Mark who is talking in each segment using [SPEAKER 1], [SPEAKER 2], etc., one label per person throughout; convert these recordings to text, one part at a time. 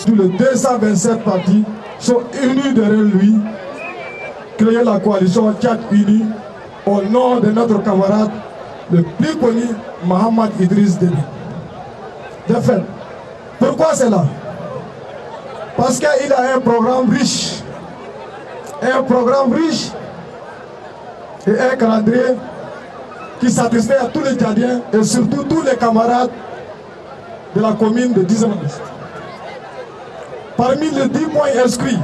[SPEAKER 1] Tous les 227 partis sont unis derrière lui, créer la coalition Tchad Unis au nom de notre camarade le plus connu, Mohamed Idriss Déby. De fait, pourquoi c'est là? Parce qu'il a un programme riche et un calendrier qui satisfait à tous les Tchadiens et surtout tous les camarades de la commune de Dizémanos. Parmi les 10 points inscrits,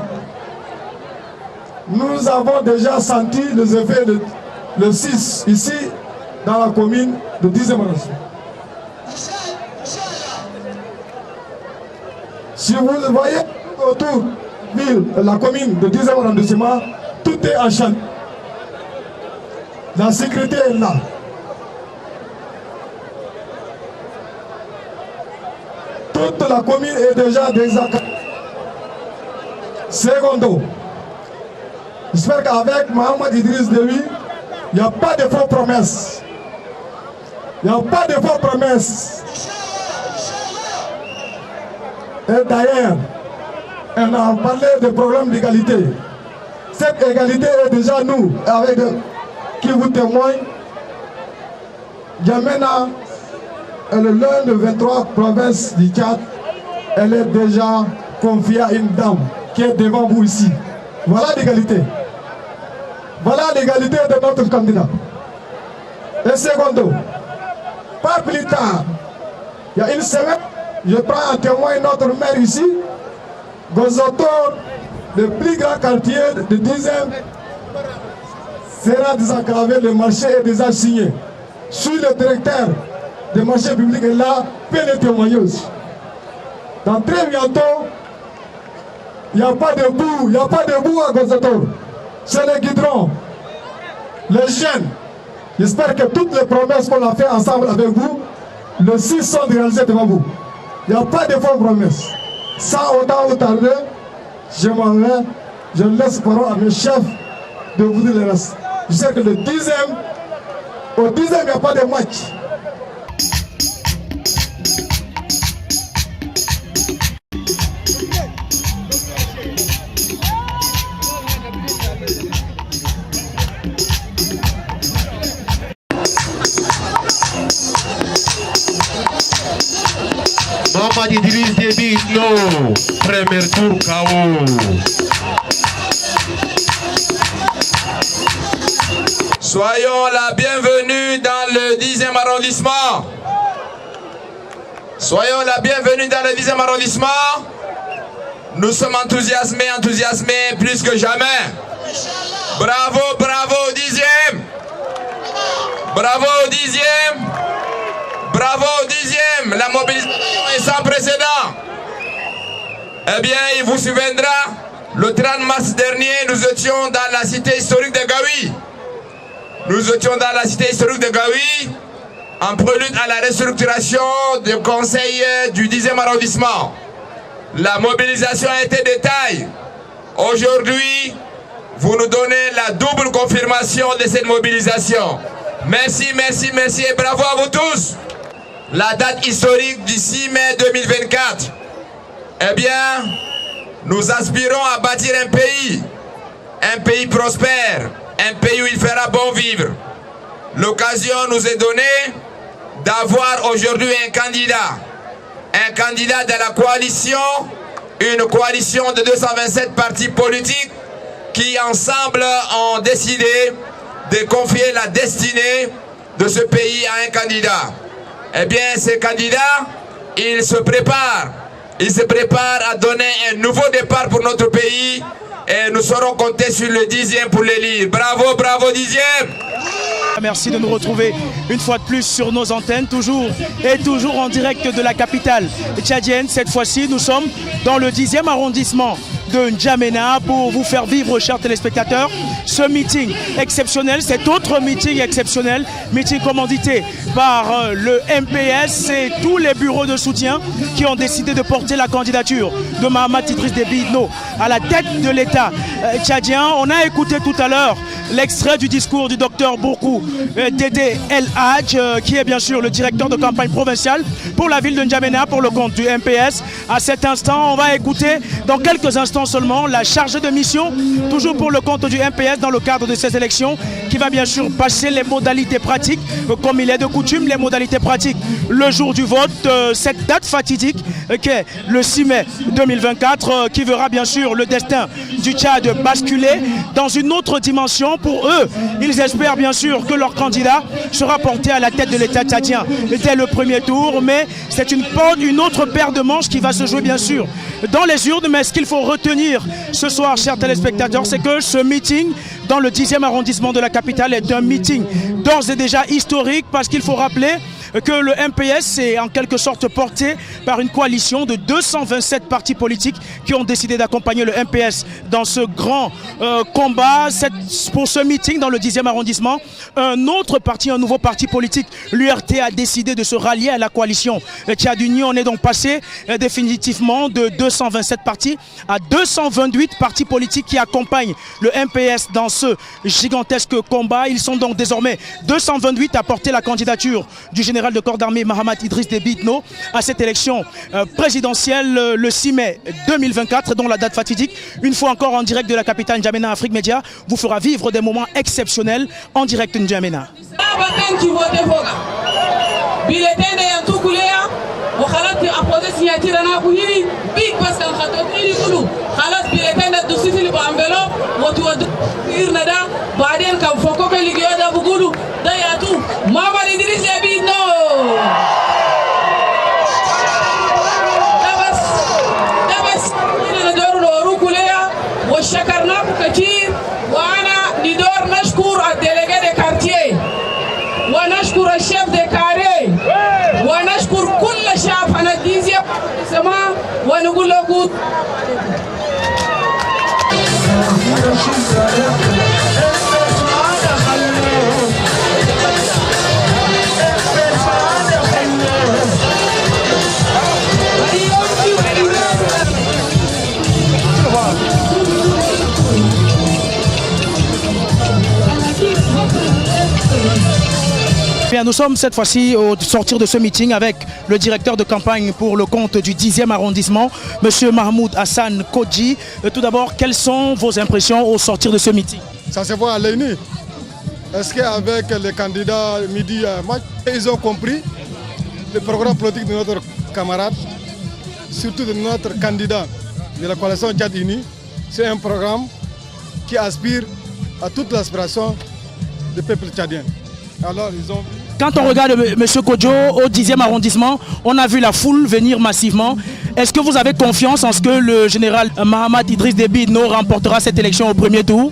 [SPEAKER 1] nous avons déjà senti les effets le 6 ici dans la commune de Dizémanos. Si vous le voyez autour de la commune de 10e arrondissement, tout est en chaîne. La sécurité est là. Toute la commune est déjà désenclavée. Secondo, j'espère qu'avec Mohamed Idriss Déby, il n'y a pas de fausses promesses. Il n'y a pas de fausses promesses. Et d'ailleurs, on a parlé de problème d'égalité. Cette égalité est déjà nous, avec qui vous témoigne. Yamena est l'un des 23 provinces du Tchad. Elle est déjà confiée à une dame qui est devant vous ici. Voilà l'égalité. Voilà l'égalité de notre candidat. Et secondo, pas plus tard, il y a une semaine, je prends en témoin notre maire ici, Gozotor, le plus grand quartier de 10e, sera désenclavé, le marché est déjà signé. Je suis le directeur des marchés publics et là, peut le témoigner aussi. Dans très bientôt, il n'y a pas de boue, il n'y a pas de boue à Gozotor. C'est le goudron. les jeunes, j'espère que toutes les promesses qu'on a fait ensemble avec vous, le 6 sont réalisées devant vous. Il n'y a pas de fausses promesses. Sans autant vous tarder, je m'en vais, je laisse parole à mes chefs de vous dire le reste. Je sais que le 10e, au 10e, il n'y a pas de match.
[SPEAKER 2] Mohamed Idriss Déby Itno, premier tour KO.
[SPEAKER 3] Soyons la bienvenue dans le 10e arrondissement. Soyons la bienvenue dans le 10e arrondissement. Nous sommes enthousiasmés plus que jamais. Bravo, bravo au 10e. Bravo au 10e. Bravo au 10e. La mobilisation est sans précédent. Eh bien, il vous souviendra, le 30 mars dernier, nous étions dans la cité historique de Gaoui. Nous étions dans la cité historique de Gaoui en prélude à la restructuration du conseil du 10e arrondissement. La mobilisation a été de taille. Aujourd'hui, vous nous donnez la double confirmation de cette mobilisation. Merci, merci, merci et bravo à vous tous. La date historique du 6 mai 2024. Eh bien, nous aspirons à bâtir un pays prospère, un pays où il fera bon vivre. L'occasion nous est donnée d'avoir aujourd'hui un candidat de la coalition, une coalition de 227 partis politiques qui ensemble ont décidé de confier la destinée de ce pays à un candidat. Eh bien, ce candidat, il se prépare à donner un nouveau départ pour notre pays et nous saurons compter sur le 10e pour l'élire. Bravo, bravo 10e!
[SPEAKER 4] Merci de nous retrouver une fois de plus sur nos antennes, toujours en direct de la capitale tchadienne. Cette fois-ci, nous sommes dans le 10e arrondissement de N'Djamena pour vous faire vivre, chers téléspectateurs, ce meeting exceptionnel, cet autre meeting exceptionnel, meeting commandité par le MPS et tous les bureaux de soutien qui ont décidé de porter la candidature de Mohamed Idriss Déby Itno à la tête de l'État tchadien. On a écouté tout à l'heure l'extrait du discours du docteur Bourkou Dédé El Hadj, qui est bien sûr le directeur de campagne provinciale pour la ville de N'Djamena pour le compte du MPS. À cet instant, on va écouter dans quelques instants seulement la chargée de mission, toujours pour le compte du MPS dans le cadre de ces élections, qui va bien sûr passer les modalités pratiques, comme il est de coutume, les modalités pratiques le jour du vote, cette date fatidique qui est le 6 mai 2024, qui verra bien sûr le destin du Tchad basculer dans une autre dimension. Pour eux, ils espèrent bien sûr que leur candidat sera porté à la tête de l'État tchadien dès le premier tour, mais c'est une autre paire de manches qui va se jouer bien sûr dans les urnes. Mais ce qu'il faut retenir ce soir, chers téléspectateurs, c'est que ce meeting dans le 10e arrondissement de la capitale est un meeting d'ores et déjà historique, parce qu'il faut rappeler que le MPS est en quelque sorte porté par une coalition de 227 partis politiques qui ont décidé d'accompagner le MPS dans ce grand combat. Pour ce meeting dans le 10e arrondissement, un autre parti, un nouveau parti politique, l'URT, a décidé de se rallier à la coalition Tchad Uni. On est donc passé définitivement de 227 partis à 228 partis politiques qui accompagnent le MPS dans ce gigantesque combat. Ils sont donc désormais 228 à porter la candidature du général de corps d'armée Mohamed Idriss Déby Itno à cette élection présidentielle le 6 mai 2024, dont la date fatidique, une fois encore en direct de la capitale N'Djamena. Afrique Média vous fera vivre des moments exceptionnels en direct de N'Djamena.
[SPEAKER 5] وشكرناكم كثير وانا ندور نشكر الديليغي دي كارتيه ونشكر الشيف دي كاري ونشكر كل شعبنا الديزيا سما ونقول لكم
[SPEAKER 4] Bien, nous sommes cette fois-ci au sortir de ce meeting avec le directeur de campagne pour le compte du 10e arrondissement, M. Mahmoud Hassan Kodji. Tout d'abord, quelles sont vos impressions au sortir de ce meeting?
[SPEAKER 1] Ça se voit à l'œil nu. Est-ce qu'avec les candidats midi match, ils ont compris le programme politique de notre camarade, surtout de notre candidat de la coalition Tchad Uni? C'est un programme qui aspire à toute l'aspiration du peuple tchadien. Alors, ils ont...
[SPEAKER 4] Quand on regarde M. Kodjo au 10e arrondissement, on a vu la foule venir massivement. Est-ce que vous avez confiance en ce que le général Mahamat Idriss Déby Itno remportera cette élection au premier tour?